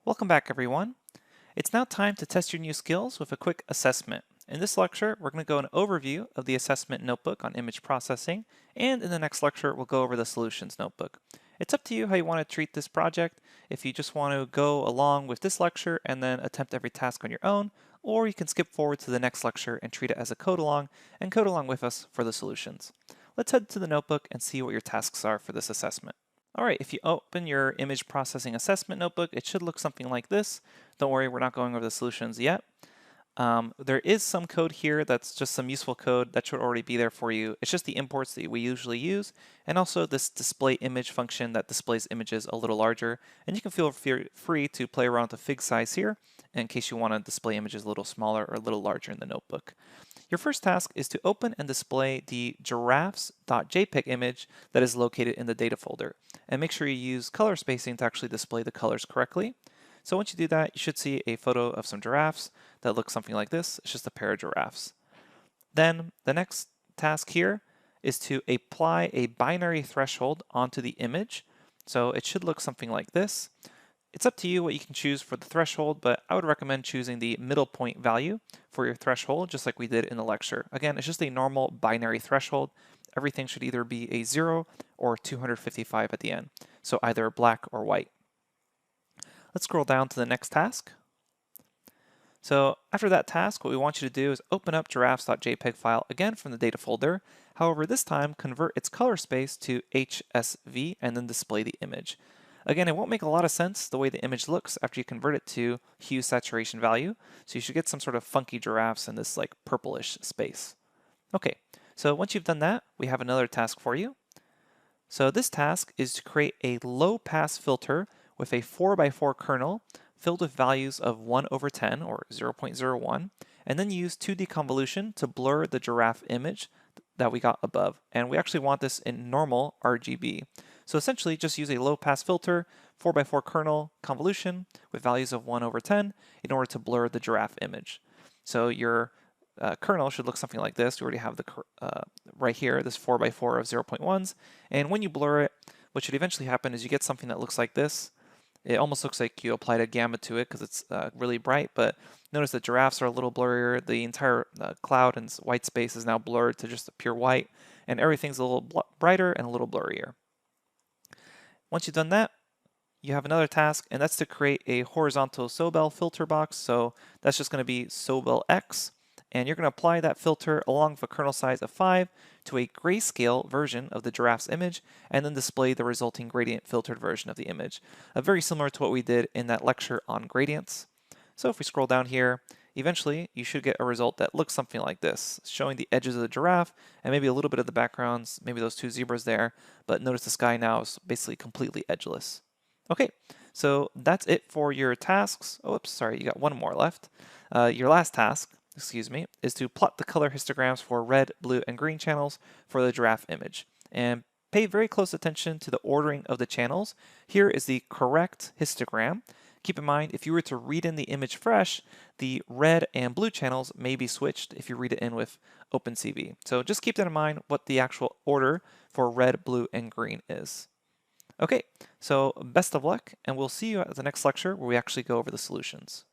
Welcome back, everyone. It's now time to test your new skills with a quick assessment. In this lecture, we're going to go an overview of the assessment notebook on image processing, and in the next lecture, we'll go over the solutions notebook. It's up to you how you want to treat this project, if you just want to go along with this lecture and then attempt every task on your own, or you can skip forward to the next lecture and treat it as a code along and code along with us for the solutions. Let's head to the notebook and see what your tasks are for this assessment. All right, if you open your image processing assessment notebook, it should look something like this. Don't worry, we're not going over the solutions yet. There is some code here that's just some useful code that should already be there for you. It's just the imports that we usually use, and also this display image function that displays images a little larger. And you can feel free to play around with the fig size here in case you want to display images a little smaller or a little larger in the notebook. Your first task is to open and display the giraffes.jpg image that is located in the data folder. And make sure you use color spacing to actually display the colors correctly. So once you do that, you should see a photo of some giraffes that looks something like this. It's just a pair of giraffes. Then the next task here is to apply a binary threshold onto the image. So it should look something like this. It's up to you what you can choose for the threshold, but I would recommend choosing the middle point value for your threshold, just like we did in the lecture. Again, it's just a normal binary threshold. Everything should either be a 0 or 255 at the end, so either black or white. Let's scroll down to the next task. So after that task, what we want you to do is open up giraffes.jpg file again from the data folder. However, this time convert its color space to HSV and then display the image. Again, it won't make a lot of sense the way the image looks after you convert it to hue saturation value. So you should get some sort of funky giraffes in this like purplish space. Okay, so once you've done that, we have another task for you. So this task is to create a low pass filter with a 4x4 kernel filled with values of 1/10 or 0.01, and then use 2D convolution to blur the giraffe image that we got above. And we actually want this in normal RGB. So essentially just use a low pass filter, 4x4 kernel convolution with values of 1/10 in order to blur the giraffe image. So your kernel should look something like this. We already have the right here, this 4x4 of 0.1s. And when you blur it, what should eventually happen is you get something that looks like this. It almost looks like you applied a gamma to it because it's really bright, but notice that giraffes are a little blurrier. The entire cloud and white space is now blurred to just a pure white, and everything's a little brighter and a little blurrier. Once you've done that, you have another task, and that's to create a horizontal Sobel filter box. So that's just going to be Sobel X, and you're going to apply that filter along with a kernel size of 5 to a grayscale version of the giraffe's image, and then display the resulting gradient filtered version of the image. Very similar to what we did in that lecture on gradients. So if we scroll down here, eventually you should get a result that looks something like this, showing the edges of the giraffe and maybe a little bit of the backgrounds, maybe those two zebras there, but notice the sky now is basically completely edgeless. Okay, so that's it for your tasks. Oh, oops, sorry, you got one more left. Your last task, excuse me, is to plot the color histograms for red, blue, and green channels for the giraffe image. And pay very close attention to the ordering of the channels. Here is the correct histogram. Keep in mind, if you were to read in the image fresh, the red and blue channels may be switched if you read it in with OpenCV. So just keep that in mind what the actual order for red, blue, and green is. Okay, so best of luck, and we'll see you at the next lecture where we actually go over the solutions.